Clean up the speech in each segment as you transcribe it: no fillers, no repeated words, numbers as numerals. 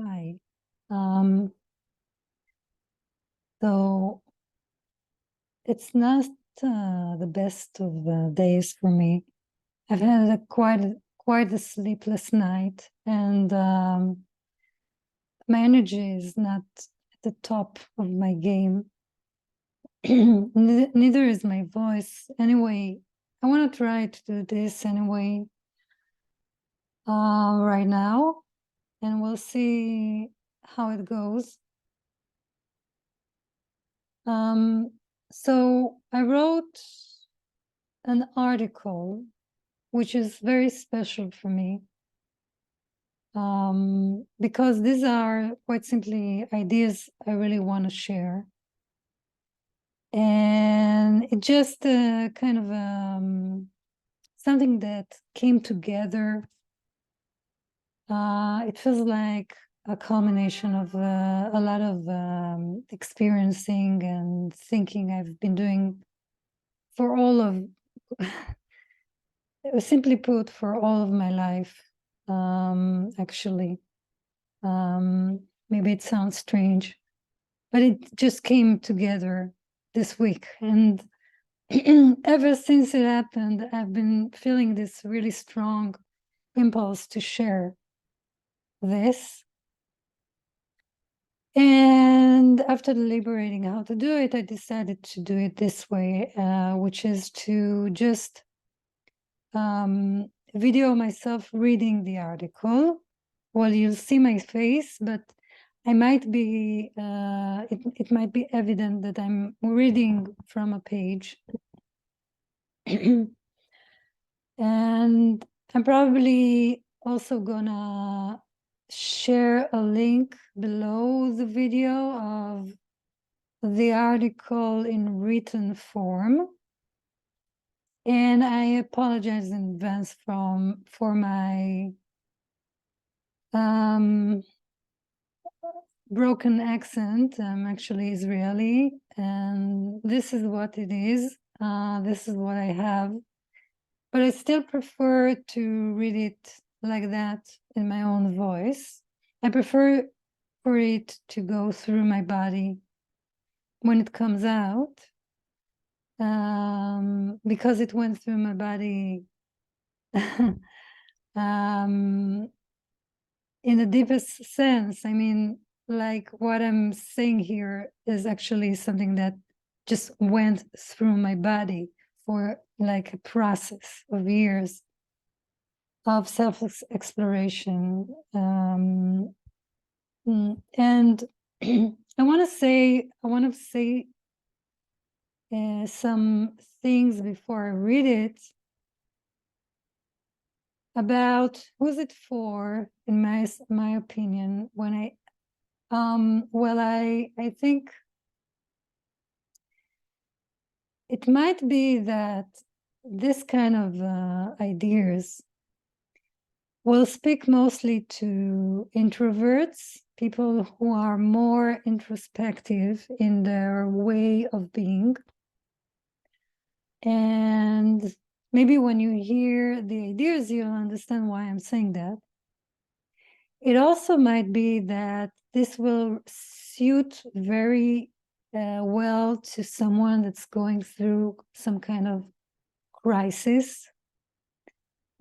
Hi. So it's not the best of days for me. I've had quite a sleepless night, and my energy is not at the top of my game. Neither is my voice. Anyway, I want to try to do this anyway right now, and we'll see how it goes. So I wrote an article which is very special for me, because these are quite simply ideas I really want to share. And it just kind of something that came together. It feels like a culmination of a lot of experiencing and thinking I've been doing for all of, simply put, for all of my life, actually. Maybe it sounds strange, but it just came together this week. And ever since it happened, I've been feeling this really strong impulse to share this. And after deliberating how to do it, I decided to do it this way, which is to just video myself reading the article. Well, you'll see my face, but I might be, it might be evident that I'm reading from a page. And I'm probably also gonna share a link below the video of the article in written form. And I apologize in advance for my broken accent. I'm actually Israeli, and this is what it is. This is what I have. But I still prefer to read it like that in my own voice. I prefer for it to go through my body when it comes out, because it went through my body in the deepest sense. I mean, like what I'm saying here is actually something that just went through my body for like a process of years of self-exploration. And I want to say some things before I read it about who's it for, in my opinion. When I well, I think it might be that this kind of ideas will speak mostly to introverts, people who are more introspective in their way of being. And maybe when you hear the ideas, you'll understand why I'm saying that. It also might be that this will suit very well to someone that's going through some kind of crisis,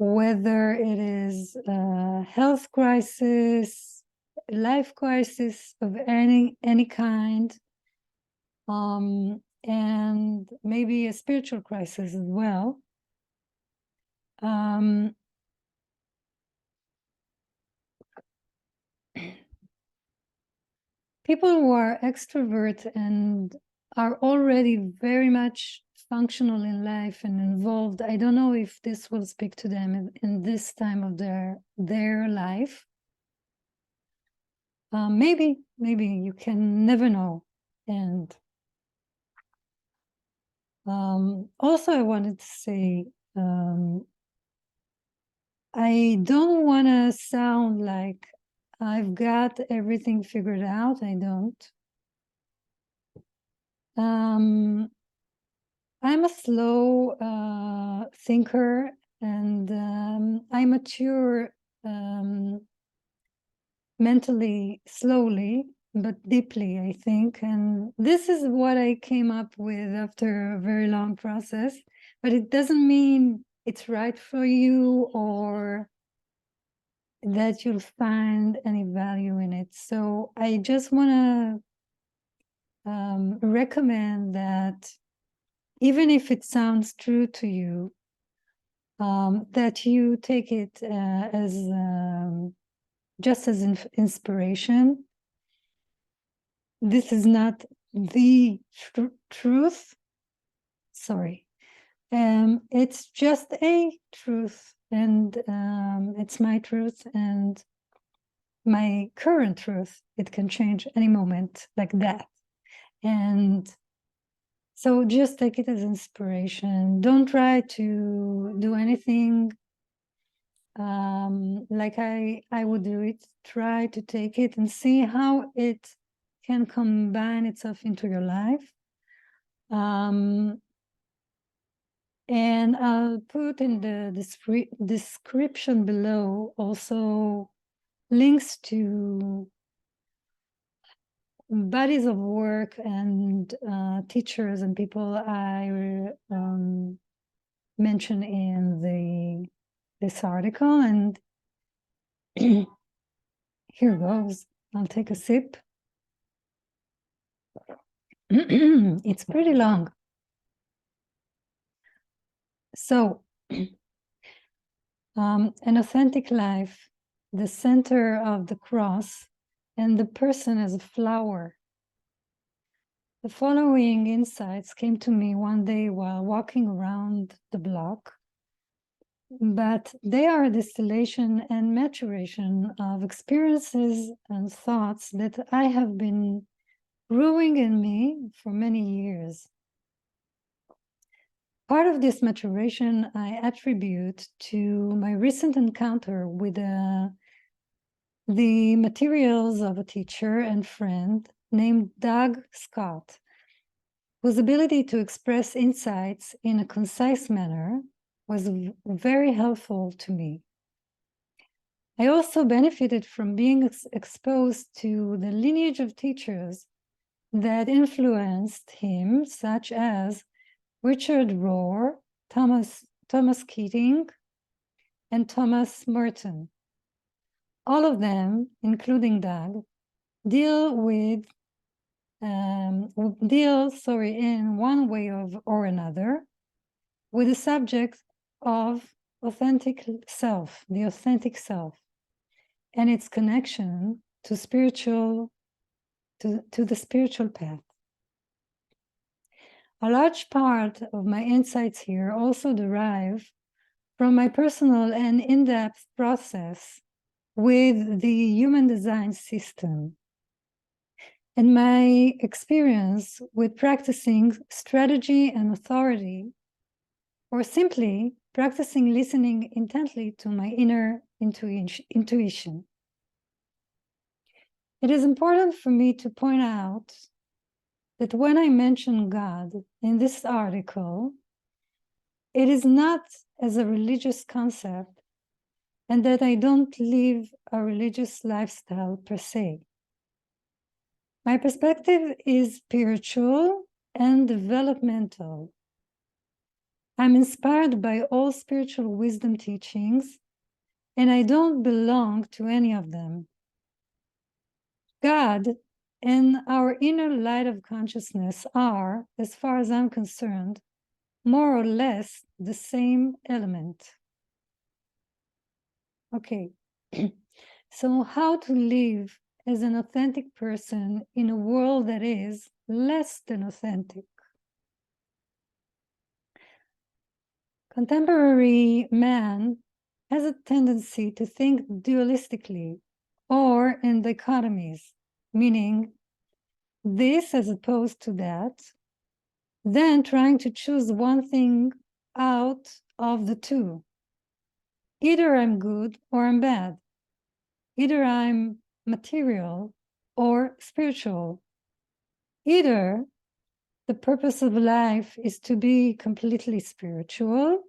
whether it is a health crisis, life crisis of any kind, and maybe a spiritual crisis as well. People who are extrovert and are already very much functional in life and involved, I don't know if this will speak to them in this time of their life. Maybe you can never know. And also I wanted to say, I don't want to sound like I've got everything figured out. I don't. I'm a slow thinker, and I mature mentally, slowly, but deeply, I think. And this is what I came up with after a very long process. But it doesn't mean it's right for you or that you'll find any value in it. So I just want to recommend that even if it sounds true to you, that you take it as just as inspiration. This is not the truth. Sorry. It's just a truth, and it's my truth and my current truth. It can change any moment like that. And so just take it as inspiration. Don't try to do anything like I would do it. Try to take it and see how it can combine itself into your life. And I'll put in the description below also links to bodies of work and teachers and people I mentioned in this article. And here goes. I'll take a sip. It's pretty long. So, an authentic life, the center of the cross, and the person as a flower. The following insights came to me one day while walking around the block, but they are a distillation and maturation of experiences and thoughts that I have been brewing in me for many years. Part of this maturation I attribute to my recent encounter with the materials of a teacher and friend named Doug Scott, whose ability to express insights in a concise manner was very helpful to me. I also benefited from being exposed to the lineage of teachers that influenced him, such as Richard Rohr, Thomas Keating, and Thomas Merton. All of them, including Doug, deal in one way or another with the subject of authentic self, the authentic self, and its connection to the spiritual path. A large part of my insights here also derive from my personal and in-depth process with the human design system and my experience with practicing strategy and authority, or simply practicing listening intently to my inner intuition. It is important for me to point out that when I mention God in this article, it is not as a religious concept, and that I don't live a religious lifestyle per se. My perspective is spiritual and developmental. I'm inspired by all spiritual wisdom teachings, and I don't belong to any of them. God and our inner light of consciousness are, as far as I'm concerned, more or less the same element. Okay, so how to live as an authentic person in a world that is less than authentic? Contemporary man has a tendency to think dualistically or in dichotomies, meaning this as opposed to that, then trying to choose one thing out of the two. Either I'm good or I'm bad. Either I'm material or spiritual. Either the purpose of life is to be completely spiritual,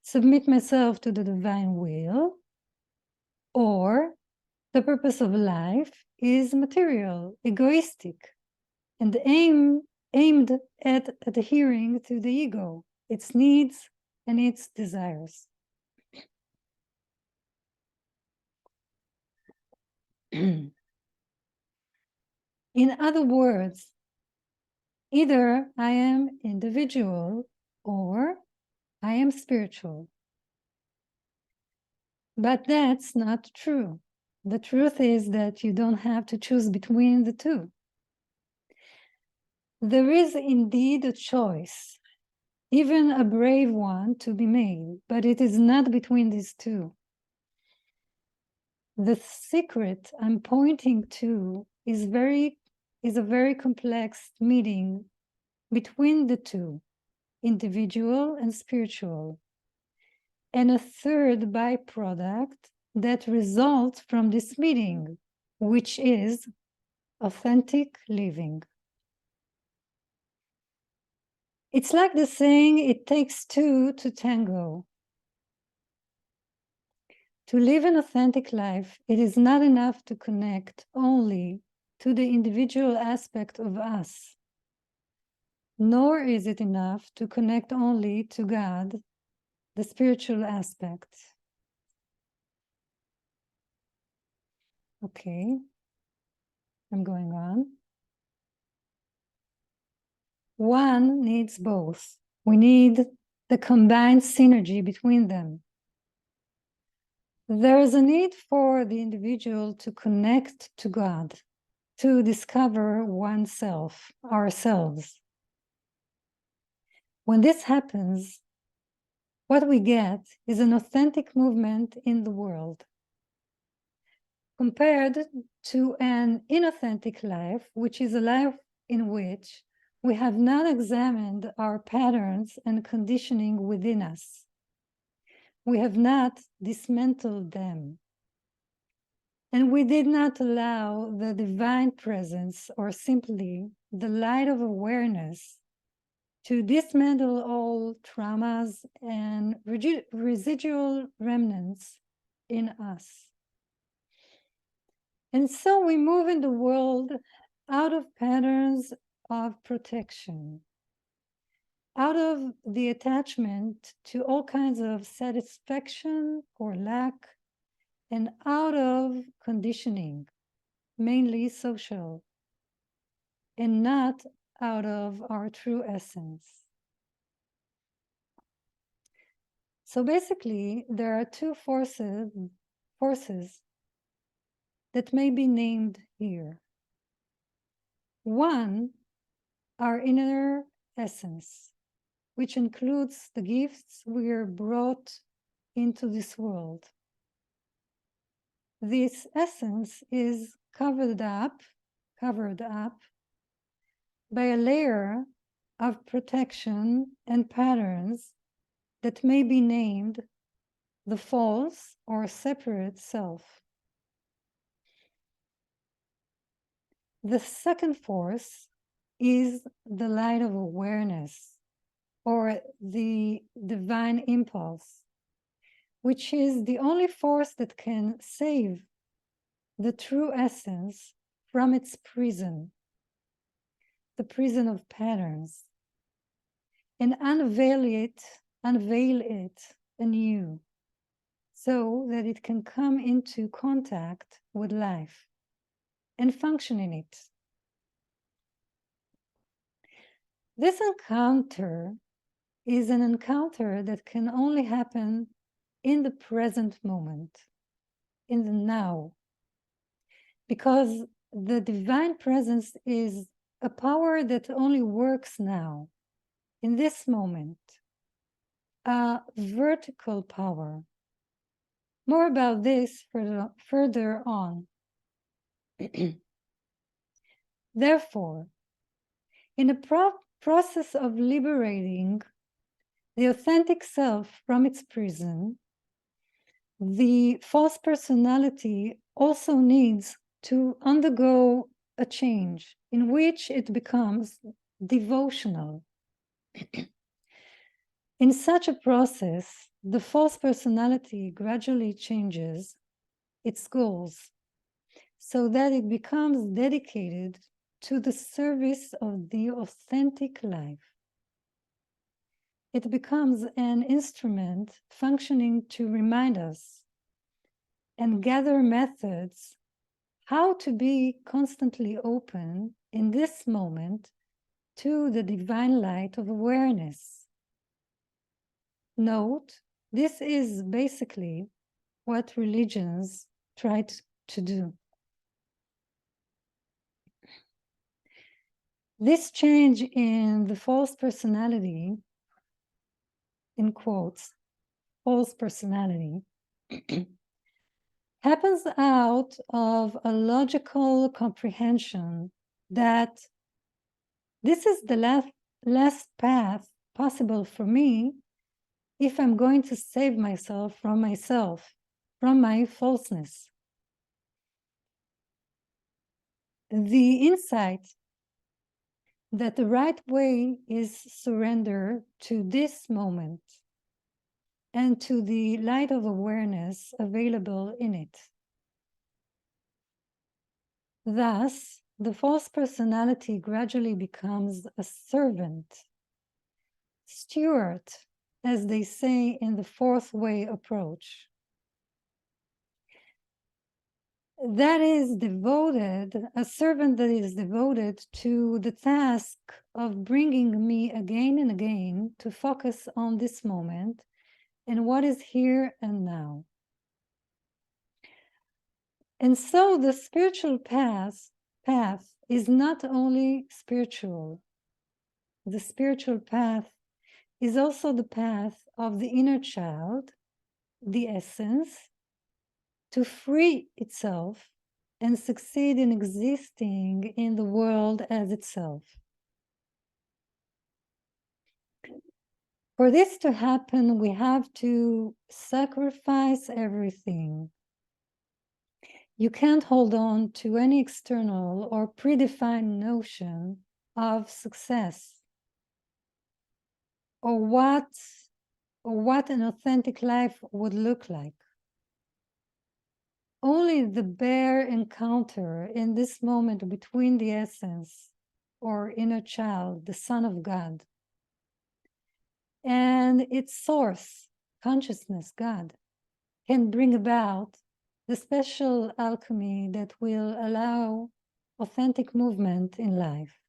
submit myself to the divine will, or The purpose of life is material, egoistic, and aimed at adhering to the ego, its needs and its desires. In other words, either I am individual or I am spiritual. But that's not true. The truth is that you don't have to choose between the two. There is indeed a choice, even a brave one to be made, but it is not between these two. The secret I'm pointing to is a very complex meeting between the two, individual and spiritual, and a third byproduct that results from this meeting, which is authentic living. It's like the saying, it takes two to tango. To live an authentic life, it is not enough to connect only to the individual aspect of us, nor is it enough to connect only to God, the spiritual aspect. Okay, I'm going on. One needs both. We need the combined synergy between them. There is a need for the individual to connect to God, to discover oneself, ourselves. When this happens, what we get is an authentic movement in the world, compared to an inauthentic life, which is a life in which we have not examined our patterns and conditioning within us. We have not dismantled them. And we did not allow the divine presence, or simply the light of awareness, to dismantle all traumas and residual remnants in us. And so we move in the world out of patterns of protection, out of the attachment to all kinds of satisfaction or lack, and out of conditioning, mainly social, and not out of our true essence. So basically, there are two forces that may be named here. One, our inner essence, which includes the gifts we are brought into this world. This essence is covered up by a layer of protection and patterns that may be named the false or separate self. The second force is the light of awareness, or the divine impulse, which is the only force that can save the true essence from its prison, the prison of patterns, and unveil it anew, so that it can come into contact with life and function in it. This encounter is an encounter that can only happen in the present moment, in the now, because the divine presence is a power that only works now, in this moment, a vertical power. More about this further on. Therefore, in the process of liberating the authentic self from its prison, the false personality also needs to undergo a change in which it becomes devotional. In such a process, the false personality gradually changes its goals so that it becomes dedicated to the service of the authentic life. It becomes an instrument functioning to remind us and gather methods how to be constantly open in this moment to the divine light of awareness. Note, this is basically what religions tried to do. This change in the false personality, in quotes, false personality, happens out of a logical comprehension that this is the last path possible for me if I'm going to save myself, from my falseness. The insight that the right way is surrender to this moment and to the light of awareness available in it. Thus, the false personality gradually becomes a servant, steward, as they say in the fourth way approach. That is devoted, a servant that is devoted to the task of bringing me again and again to focus on this moment and what is here and now. And so the spiritual path is not only spiritual. The spiritual path is also the path of the inner child, the essence, to free itself and succeed in existing in the world as itself. For this to happen, we have to sacrifice everything. You can't hold on to any external or predefined notion of success or what an authentic life would look like. Only the bare encounter in this moment between the essence or inner child, the Son of God, and its source, consciousness, God, can bring about the special alchemy that will allow authentic movement in life.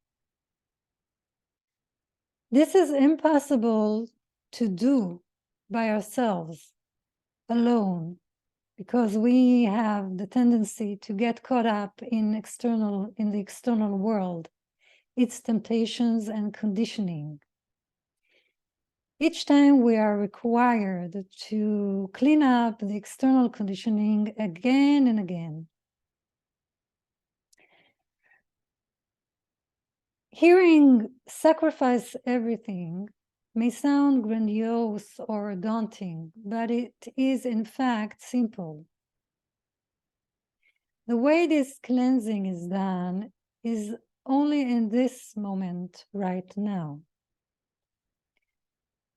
This is impossible to do by ourselves, alone, because we have the tendency to get caught up in the external world, its temptations and conditioning. Each time we are required to clean up the external conditioning again and again. Hearing sacrifice everything may sound grandiose or daunting, but it is in fact simple. The way this cleansing is done is only in this moment right now.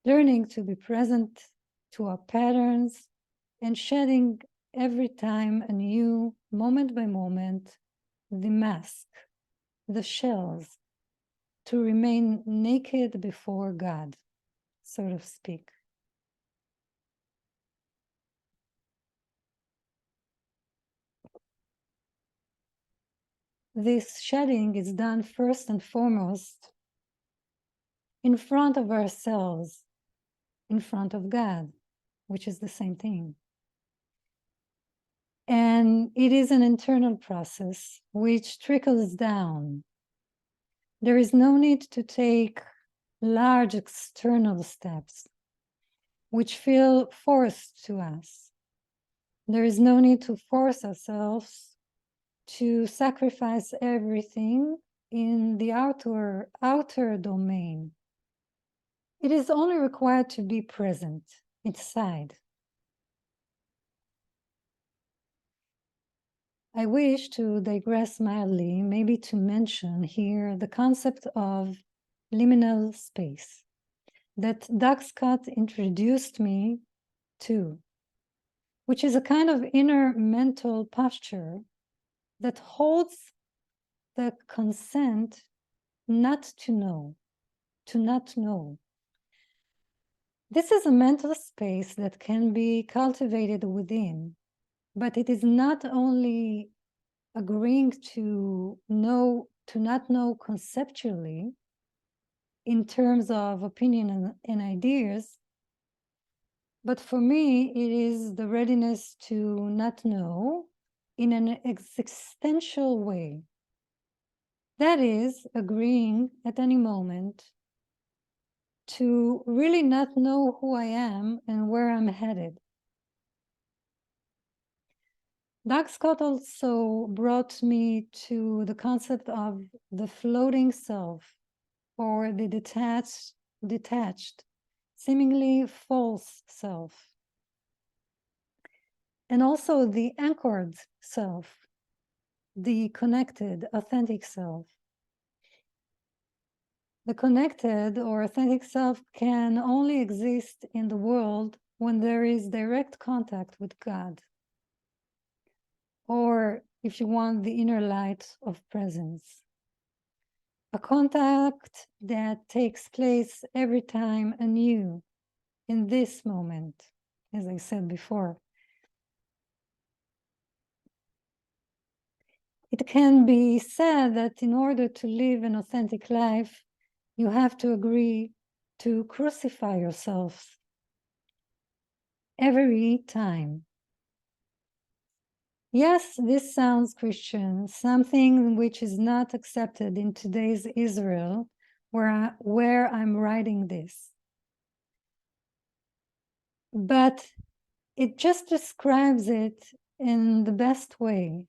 Learning to be present to our patterns and shedding every time anew, moment by moment, the mask, the shells, to remain naked before God, so to speak. This shedding is done first and foremost in front of ourselves, in front of God, which is the same thing. And it is an internal process which trickles down. There is no need to take large external steps which feel forced to us. There is no need to force ourselves to sacrifice everything in the outer domain. It is only required to be present inside. I wish to digress mildly, maybe to mention here the concept of liminal space that Doug Scott introduced me to, which is a kind of inner mental posture that holds the consent not to know, to not know. This is a mental space that can be cultivated within, but it is not only agreeing to know, to not know conceptually in terms of opinion and ideas, but for me, it is the readiness to not know in an existential way. That is, agreeing at any moment to really not know who I am and where I'm headed. Doug Scott also brought me to the concept of the floating self, or the detached, seemingly false self, and also the anchored self, the connected, authentic self. The connected or authentic self can only exist in the world when there is direct contact with God, or if you want, the inner light of presence. A contact that takes place every time anew in this moment, as I said before. It can be said that in order to live an authentic life, you have to agree to crucify yourself every time. Yes, this sounds Christian, something which is not accepted in today's Israel, where I'm writing this. But it just describes it in the best way.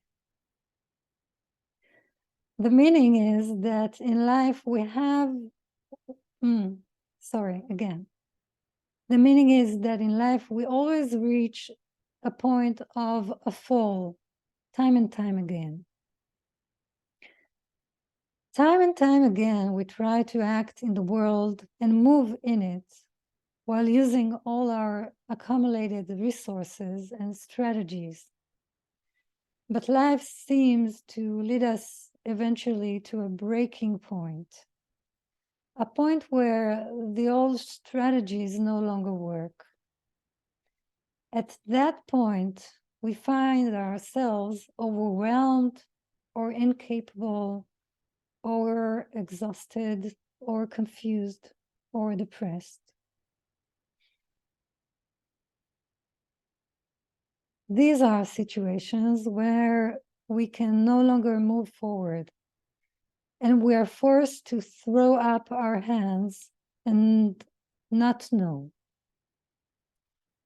The meaning is that in life we have, The meaning is that in life we always reach a point of a fall, time and time again. Time and time again, we try to act in the world and move in it while using all our accumulated resources and strategies. But life seems to lead us eventually to a breaking point, a point where the old strategies no longer work. At that point, we find ourselves overwhelmed or incapable or exhausted or confused or depressed. These are situations where we can no longer move forward, and we are forced to throw up our hands and not know.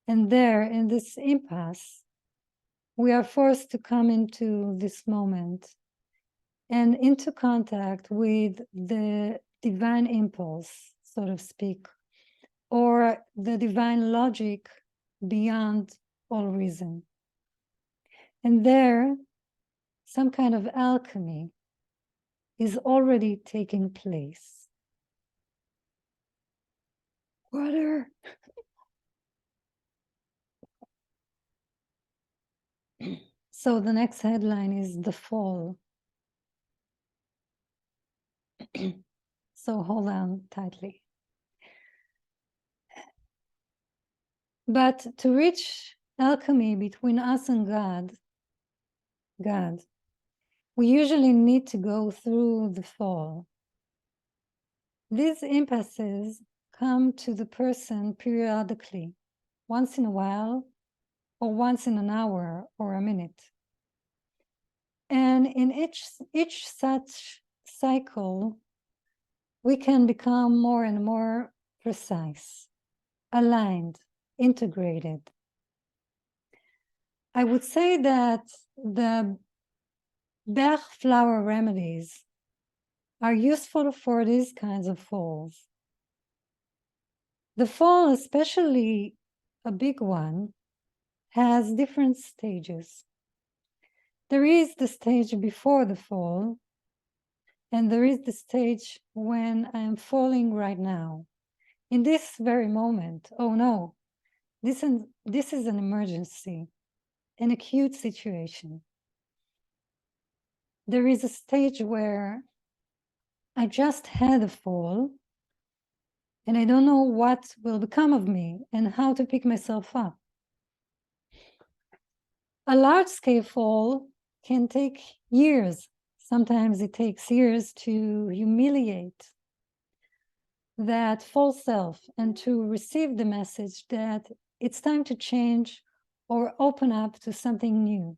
And there, in this impasse, we are forced to come into this moment and into contact with the divine impulse, so to speak, or the divine logic beyond all reason. And there, some kind of alchemy is already taking place. Water. So the next headline is The Fall. So hold on tightly. But to reach alchemy between us and God, we usually need to go through the fall. These impasses come to the person periodically, once in a while, or once in an hour or a minute. And in each such cycle, we can become more and more precise, aligned, integrated. I would say that the Bach flower remedies are useful for these kinds of falls. The fall, especially a big one, has different stages. There is the stage before the fall, and there is the stage when I am falling right now. In this very moment, oh no, this is an emergency, an acute situation. there is a stage where I just had a fall and I don't know what will become of me and how to pick myself up. A large-scale fall can take years. Sometimes it takes years to humiliate that false self and to receive the message that it's time to change or open up to something new.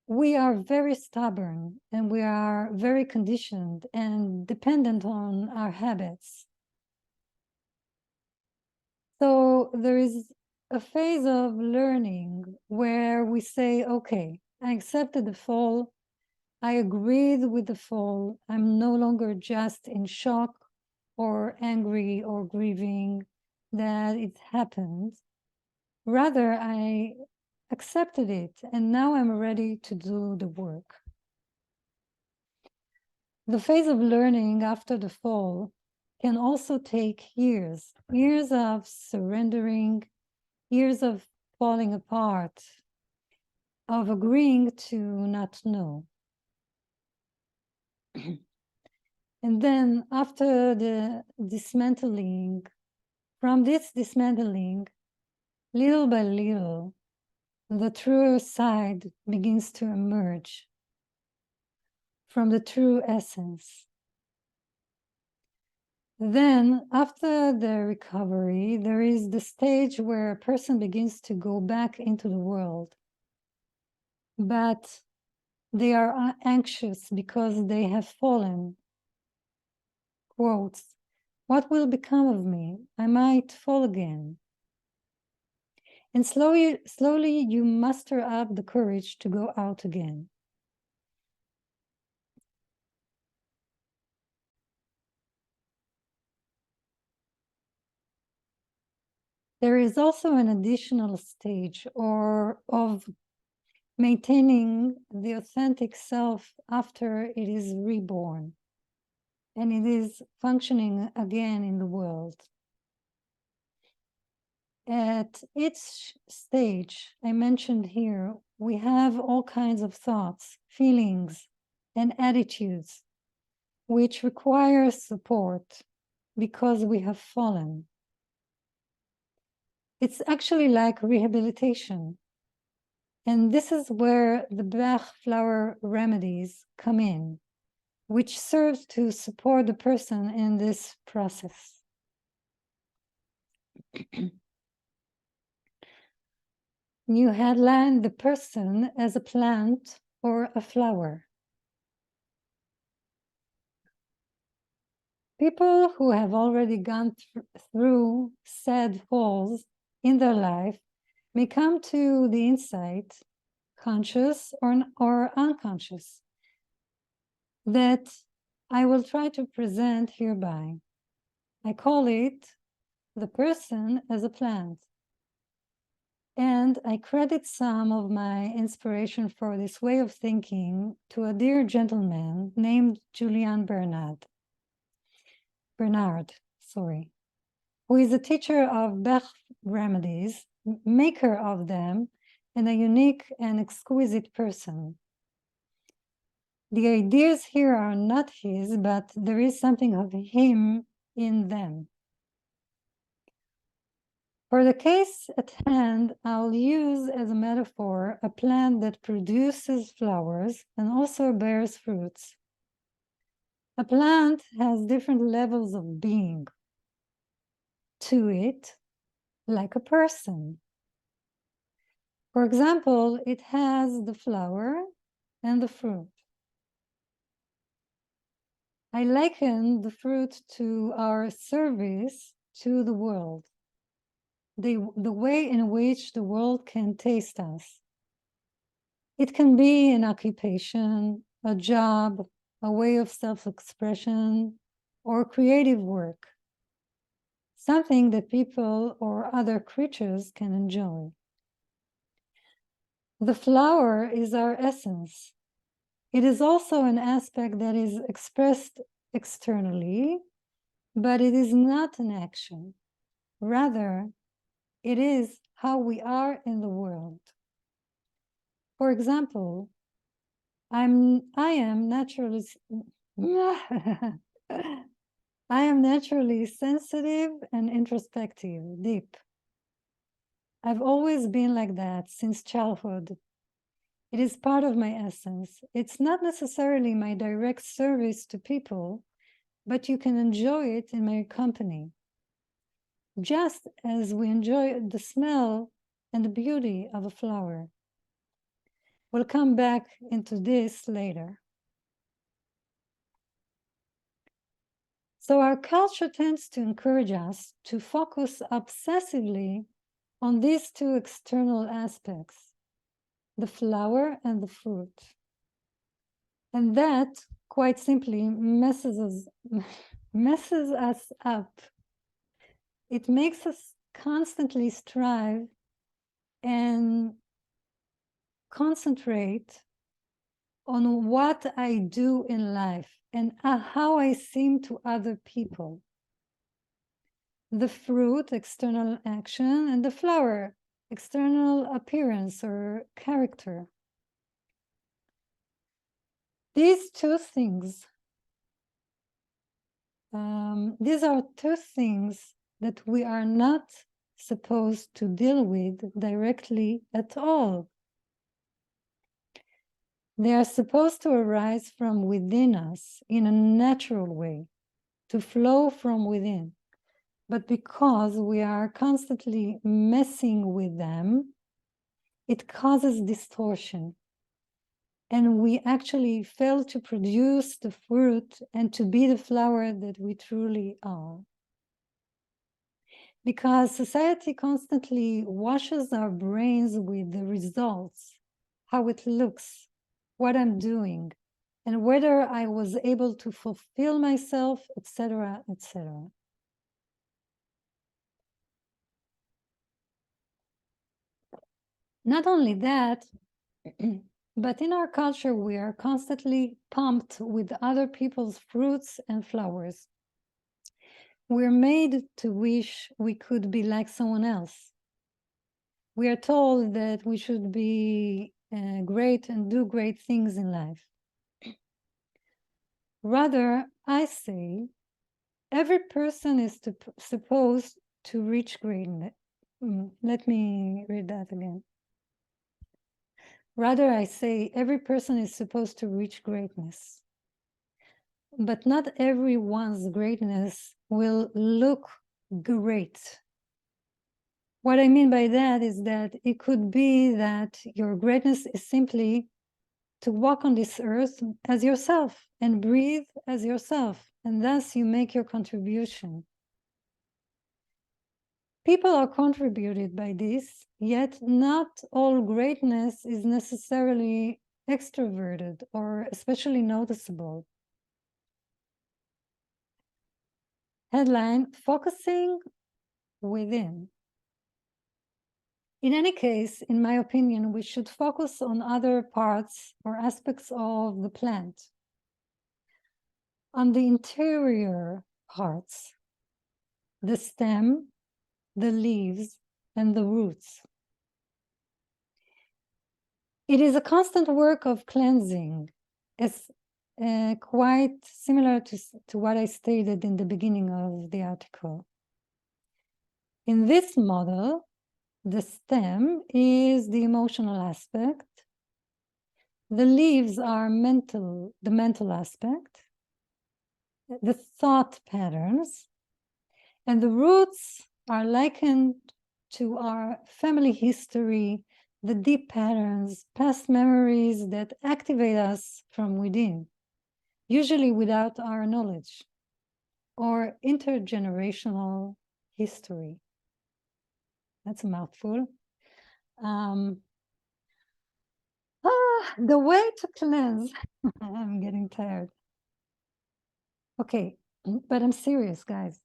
We are very stubborn and we are very conditioned and dependent on our habits. So there is a phase of learning where we say, okay, I accepted the fall. I agreed with the fall. I'm no longer just in shock or angry or grieving that it happened. Rather, I accepted it, and now I'm ready to do the work. The phase of learning after the fall can also take years, years of surrendering, years of falling apart, of agreeing to not know. And then after the dismantling, from this dismantling, little by little, the truer side begins to emerge from the true essence. Then, after the recovery, there is the stage where a person begins to go back into the world. But they are anxious because they have fallen. Quotes, what will become of me? I might fall again. And slowly you muster up the courage to go out again. There is also an additional stage of maintaining the authentic self after it is reborn and it is functioning again in the world. At each stage I mentioned here, we have all kinds of thoughts, feelings, and attitudes which require support because we have fallen. It's actually like rehabilitation. And this is where the Bach flower remedies come in, which serves to support the person in this process. New headline, the person as a plant or a flower. People who have already gone through sad falls in their life may come to the insight, conscious or unconscious, that I will try to present hereby. I call it the person as a plant. And I credit some of my inspiration for this way of thinking to a dear gentleman named Julian Bernard, who is a teacher of Bach remedies, maker of them, and a unique and exquisite person. The ideas here are not his, but there is something of him in them. For the case at hand, I'll use as a metaphor a plant that produces flowers and also bears fruits. A plant has different levels of being to it, like a person. For example, it has the flower and the fruit. I liken the fruit to our service to the world. The way in which the world can taste us. It can be an occupation, a job, a way of self-expression, or creative work. Something that people or other creatures can enjoy. The flower is our essence. It is also an aspect that is expressed externally, but it is not an action. Rather, it is how we are in the world. For example, I am naturally I am naturally sensitive and introspective, deep. I've always been like that since childhood. It is part of my essence. It's not necessarily my direct service to people, but you can enjoy it in my company, just as we enjoy the smell and the beauty of a flower. We'll come back into this later. So our culture tends to encourage us to focus obsessively on these two external aspects, the flower and the fruit. And that, quite simply, messes us up. It makes us constantly strive and concentrate on what I do in life and how I seem to other people. The fruit, external action, and the flower, external appearance or character. These two things, these are two things that we are not supposed to deal with directly at all. They are supposed to arise from within us in a natural way, to flow from within. But because we are constantly messing with them, it causes distortion. And we actually fail to produce the fruit and to be the flower that we truly are. Because society constantly washes our brains with the results, how it looks, what I'm doing, and whether I was able to fulfill myself, etc., etc. Not only that, but in our culture, we are constantly pumped with other people's fruits and flowers. We're made to wish we could be like someone else. We are told that we should be great and do great things in life. Rather, I say, every person is supposed to reach greatness. Let me read that again. Rather, I say, every person is supposed to reach greatness. But not everyone's greatness will look great. What I mean by that is that it could be that your greatness is simply to walk on this earth as yourself and breathe as yourself, and thus you make your contribution. People are contributed by this, yet not all greatness is necessarily extroverted or especially noticeable. Headline, focusing within. In any case, in my opinion, we should focus on other parts or aspects of the plant, on the interior parts, the stem, the leaves, and the roots. It is a constant work of cleansing, as quite similar to what I stated in the beginning of the article. In this model, the stem is the emotional aspect. The leaves are the mental aspect, the thought patterns, and the roots are likened to our family history, the deep patterns, past memories that activate us from within, usually without our knowledge, or intergenerational history. That's a mouthful. The way to cleanse, I'm getting tired. Okay, but I'm serious, guys.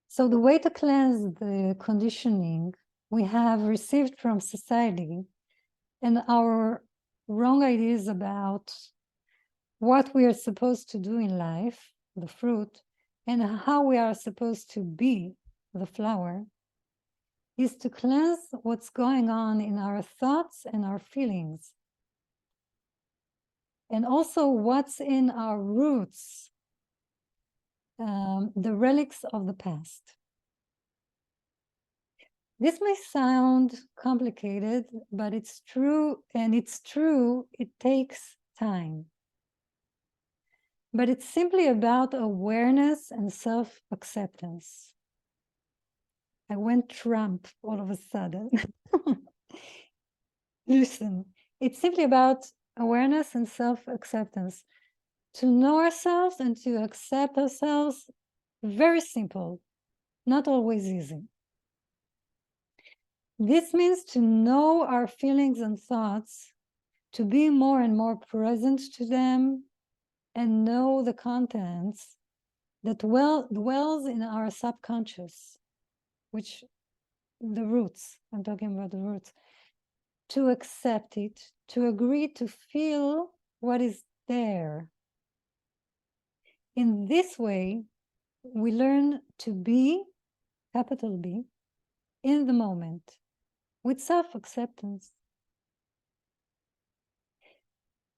So the way to cleanse the conditioning we have received from society and our wrong ideas about what we are supposed to do in life, the fruit, and how we are supposed to be the flower, is to cleanse what's going on in our thoughts and our feelings. And also what's in our roots, the relics of the past. This may sound complicated, but it's true, and it's true, it takes time. But it's simply about awareness and self-acceptance. I went Trump all of a sudden. Listen, it's simply about awareness and self-acceptance. To know ourselves and to accept ourselves, very simple, not always easy. This means to know our feelings and thoughts, to be more and more present to them, and know the contents that dwells in our subconscious, which the roots, I'm talking about the roots, to accept it, to agree to feel what is there. In this way, we learn to be, capital B, in the moment, with self-acceptance.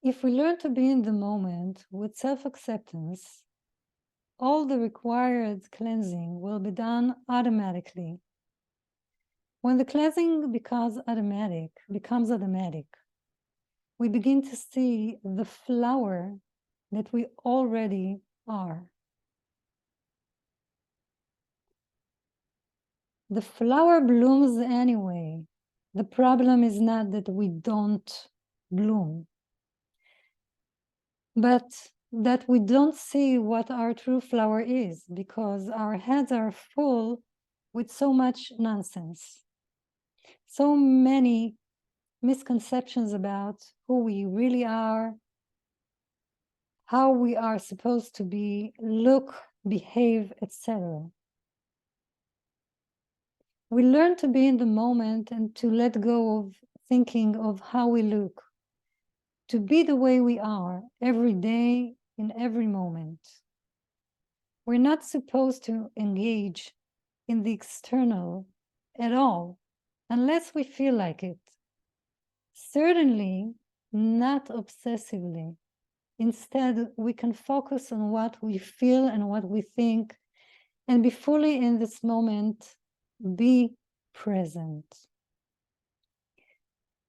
If we learn to be in the moment with self-acceptance, all the required cleansing will be done automatically. When the cleansing becomes automatic, we begin to see the flower that we already are. The flower blooms anyway. The problem is not that we don't bloom, but that we don't see what our true flower is, because our heads are full with so much nonsense, so many misconceptions about who we really are, how we are supposed to be, look, behave, etc. We learn to be in the moment and to let go of thinking of how we look, to be the way we are every day, in every moment. We're not supposed to engage in the external at all, unless we feel like it. Certainly not obsessively. Instead, we can focus on what we feel and what we think, and be fully in this moment, be present.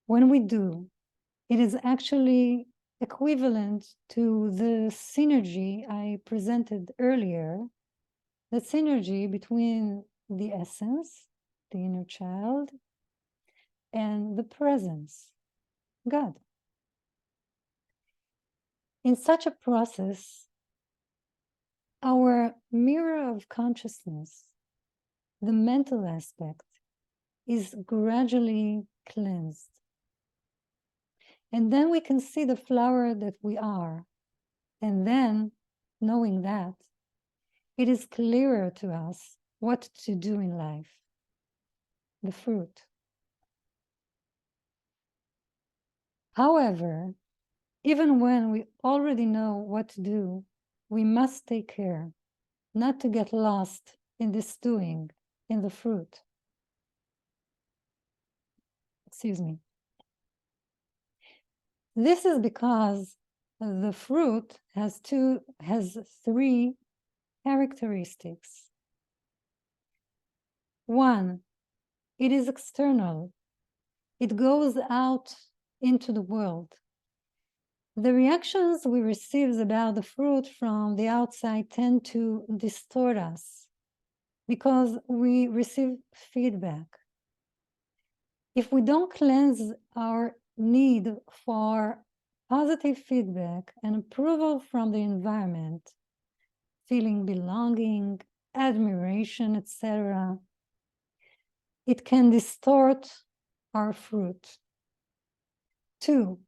When we do, it is actually equivalent to the synergy I presented earlier, the synergy between the essence, the inner child, and the presence, God. In such a process, our mirror of consciousness, the mental aspect, is gradually cleansed. And then we can see the flower that we are. And then, knowing that, it is clearer to us what to do in life, the fruit. However, even when we already know what to do, we must take care not to get lost in this doing, in the fruit. Excuse me. This is because the fruit has three characteristics. One, it is external. It goes out into the world. The reactions we receive about the fruit from the outside tend to distort us because we receive feedback. If we don't cleanse our need for positive feedback and approval from the environment, feeling belonging, admiration, etc., it can distort our fruit. Two,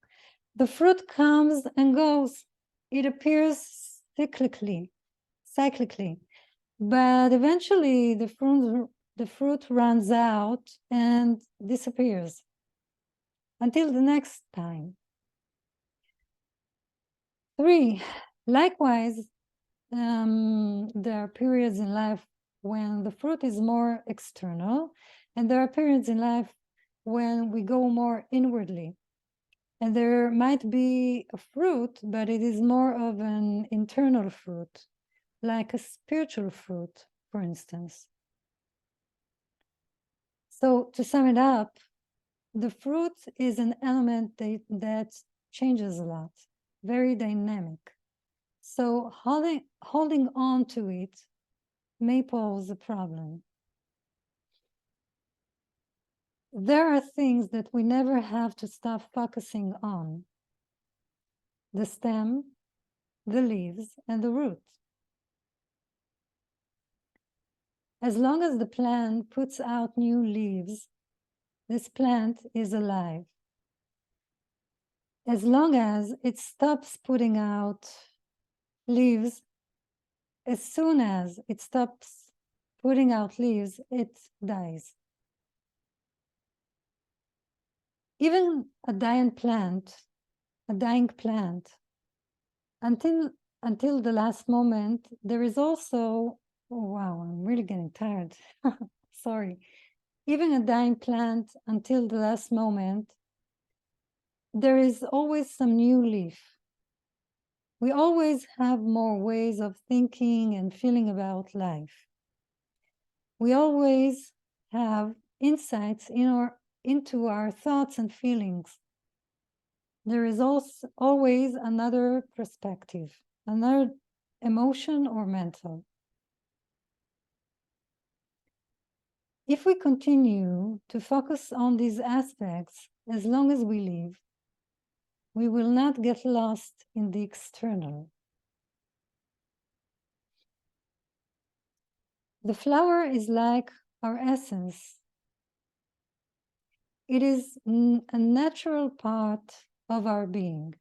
the fruit comes and goes. It appears cyclically, but eventually the fruit runs out and disappears until the next time. Three, likewise, there are periods in life when the fruit is more external And there are periods in life when we go more inwardly. And there might be a fruit, but it is more of an internal fruit, like a spiritual fruit, for instance. So to sum it up, the fruit is an element that changes a lot, very dynamic. So holding on to it may pose a problem. There are things that we never have to stop focusing on: the stem, the leaves, and the root. As long as the plant puts out new leaves, this plant is alive. As long as it stops putting out leaves, as soon as it stops putting out leaves, it dies. Even a dying plant, until the last moment, there is also, oh wow, I'm really getting tired. Sorry. Even a dying plant, until the last moment, there is always some new leaf. We always have more ways of thinking and feeling about life. We always have insights into our thoughts and feelings. There is also always another perspective, another emotion or mental. If we continue to focus on these aspects as long as we live, we will not get lost in the external. The flower is like our essence. It is a natural part of our being.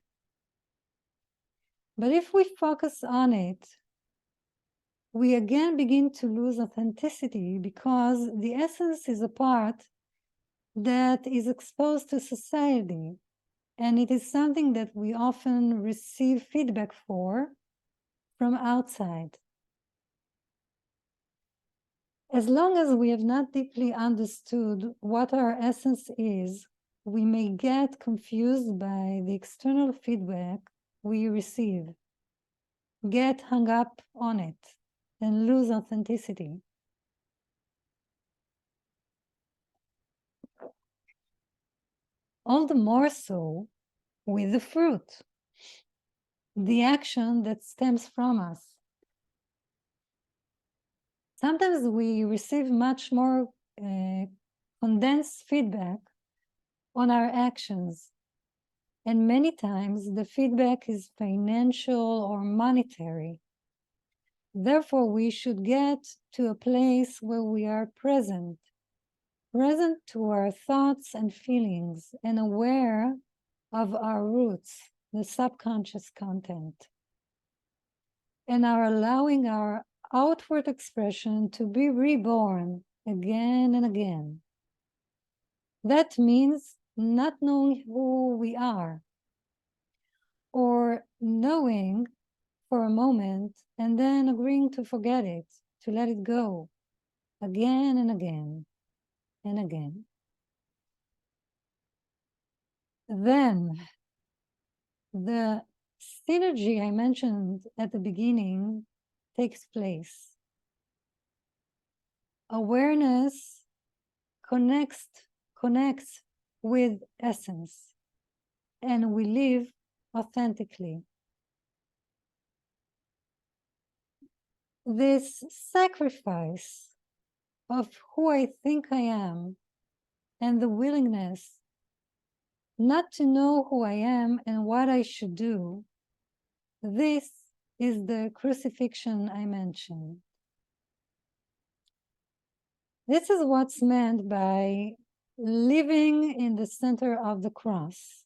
But if we focus on it, we again begin to lose authenticity, because the essence is a part that is exposed to society, and it is something that we often receive feedback for from outside. As long as we have not deeply understood what our essence is, we may get confused by the external feedback we receive, get hung up on it, and lose authenticity. All the more so with the fruit, the action that stems from us. Sometimes we receive much more condensed feedback on our actions, and many times the feedback is financial or monetary. Therefore, we should get to a place where we are present to our thoughts and feelings, and aware of our roots, the subconscious content, and are allowing our outward expression to be reborn again and again. That means not knowing who we are, or knowing for a moment and then agreeing to forget it, to let it go again and again and again. Then the synergy I mentioned at the beginning takes place. Awareness connects with essence, and we live authentically. This sacrifice of who I think I am, and the willingness not to know who I am and what I should do, this is the crucifixion I mentioned. This is what's meant by living in the center of the cross,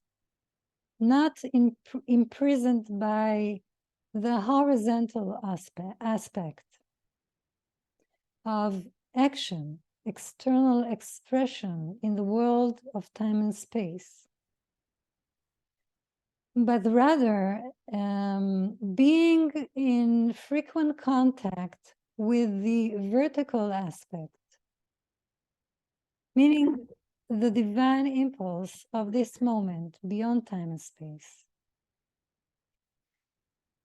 not imprisoned by the horizontal aspect of action, external expression in the world of time and space, but rather being in frequent contact with the vertical aspect, meaning the divine impulse of this moment beyond time and space.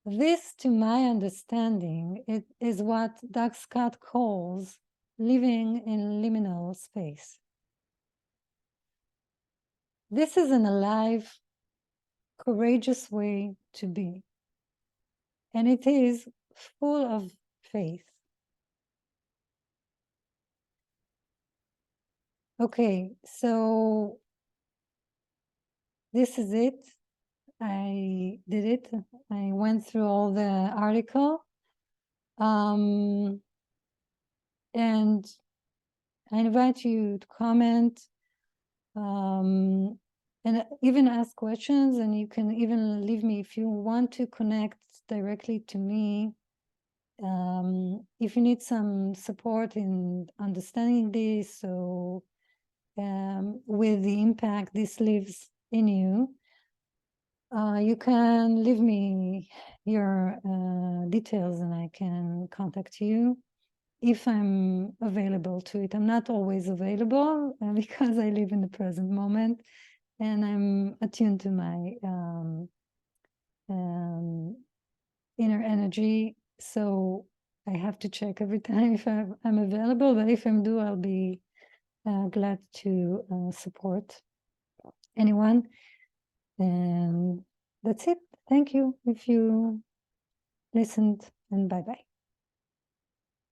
This, to my understanding, it is what Doug Scott calls living in liminal space. This is an alive, courageous way to be, and it is full of faith. Okay, so this is it. I did it. I went through all the article. And I invite you to comment and even ask questions, and you can even leave me if you want to connect directly to me. If you need some support in understanding this, so with the impact this leaves in you, you can leave me your details and I can contact you if I'm available to it. I'm not always available because I live in the present moment and I'm attuned to my inner energy. So I have to check every time if I'm available, but if I'm I'll be glad to support anyone. And that's it. Thank you if you listened, and bye-bye.